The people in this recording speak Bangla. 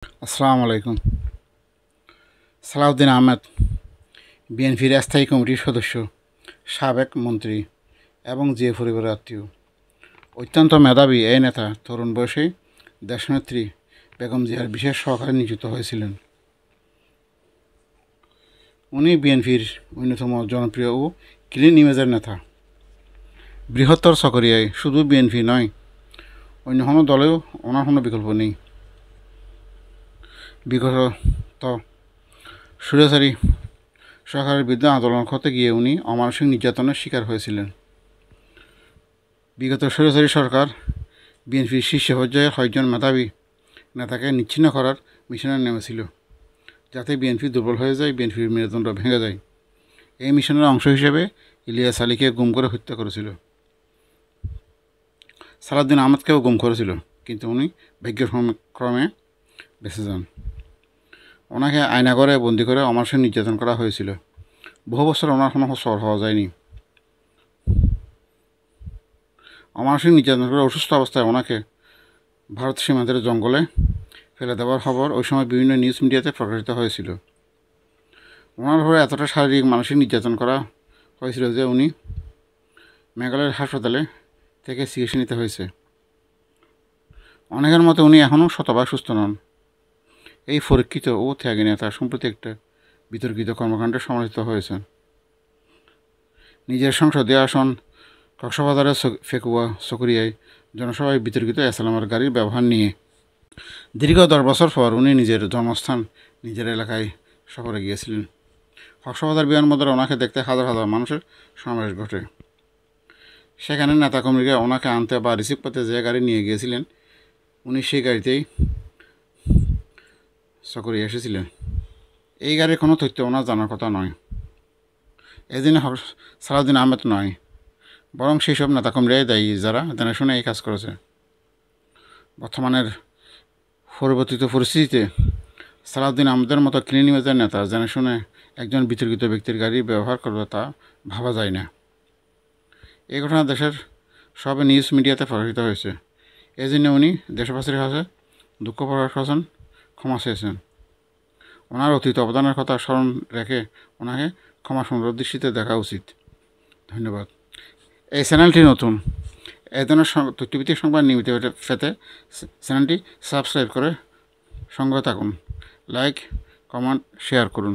আসসালামু আলাইকুম। সালাউদ্দিন আহমেদ বিএনপির স্থায়ী কমিটির সদস্য, সাবেক মন্ত্রী এবং জিয়া পরিবারের আত্মীয়। অত্যন্ত মেধাবী এই নেতা তরুণ বয়সেই দেশনেত্রী বেগম জিয়ার বিশেষ সহকারী নিযুক্ত হয়েছিলেন। উনি বিএনপির অন্যতম জনপ্রিয় ও ক্লিন ইমেজের নেতা। বৃহত্তর চকরিয়ায় শুধু বিএনপি নয়, অন্য কোনো দলেও ওনার কোনো বিকল্প নেই। বিগত স্বৈরাচারী সরকারের বিরুদ্ধে আন্দোলন করতে গিয়ে উনি অমানসিক নির্যাতনের শিকার হয়েছিলেন। বিগত স্বৈরাচারী সরকার বিএনপির শীর্ষ পর্যায়ে কয়েকজন মেধাবী নেতাকে নিচ্ছিন্ন করার মিশনে নেমেছিল, যাতে বিএনপি দুর্বল হয়ে যায়, বিএনপির মেরুদণ্ড ভেঙে যায়। এই মিশনের অংশ হিসেবে ইলিয়াস আলীকে গুম করে হত্যা করেছিল। সালাউদ্দিন আহমেদকেও গুম করেছিল, কিন্তু উনি ভাগ্যক্রমে বেঁচে যান। ওনাকে আয়নাঘরে বন্দি করে অমানসিক নির্যাতন করা হয়েছিল। বহু বছর ওনার কোনো খবর পাওয়া যায়নি। অমানসিক নির্যাতন করে অসুস্থ অবস্থায় ওনাকে ভারত সীমান্তের জঙ্গলে ফেলে দেওয়ার খবর ওই সময় বিভিন্ন নিউজ মিডিয়াতে প্রকাশিত হয়েছিল। ওনার উপরে এতটা শারীরিক মানসিক নির্যাতন করা হয়েছিল যে উনি মেঘালয়ের হাসপাতালে থেকে চিকিৎসা নিতে হয়েছে। অনেকের মতে উনি এখনও শতভাগ সুস্থ নন। এই পরীক্ষিত ও ত্যাগী নেতা সম্প্রতি একটা বিতর্কিত কর্মকাণ্ডে সমালোচিত হয়েছেন। নিজের সংসদীয় আসন কক্সবাজারের ফেকুয়া চকরিয়ায় জনসভায় বিতর্কিত এসএলএমের গাড়ির ব্যবহার নিয়ে দীর্ঘ 10 বছর পর উনি নিজের জন্মস্থান নিজের এলাকায় সফরে গিয়েছিলেন। কক্সবাজার বিমানবন্দরে ওনাকে দেখতে হাজার হাজার মানুষের সমাবেশ ঘটে। সেখানে নেতাকর্মীরা ওনাকে আনতে বা রিসিভ করতে যে গাড়ি নিয়ে গিয়েছিলেন, উনি সেই গাড়িতেই চকরিয়া এসেছিলেন। এই গাড়ির কোনো তথ্য ওনার জানার কথা নয়। এদিন সালাউদ্দিন আহমেদ নয়, বরং সেই সব নেতাকর্মীরাই দায়ী যারা জেনে শুনে এই কাজ করেছে। বর্তমানের পরিবর্তিত পরিস্থিতিতে সালাউদ্দিন আহমেদের মতো ক্লিন ইমেজের নেতা জেনে শুনে একজন বিতর্কিত ব্যক্তির গাড়ি ব্যবহার করবে, তা ভাবা যায় না। এই ঘটনা দেশের সব নিউজ মিডিয়াতে প্রকাশিত হয়েছে। এই জন্য উনি দেশবাসীর কাছে দুঃখ প্রকাশ করেছেন, ক্ষমা চেয়েছেন। ওনার অতীত অবদানের কথা স্মরণ রেখে ওনাকে ক্ষমা সুন্দর দৃষ্টিতে দেখা উচিত। ধন্যবাদ। এই চ্যানেলটি নতুন, এই ধরনের তথ্যভিত্তিক সংবাদ নিয়মিত পেতে চ্যানেলটি সাবস্ক্রাইব করে সঙ্গে থাকুন। লাইক, কমেন্ট, শেয়ার করুন।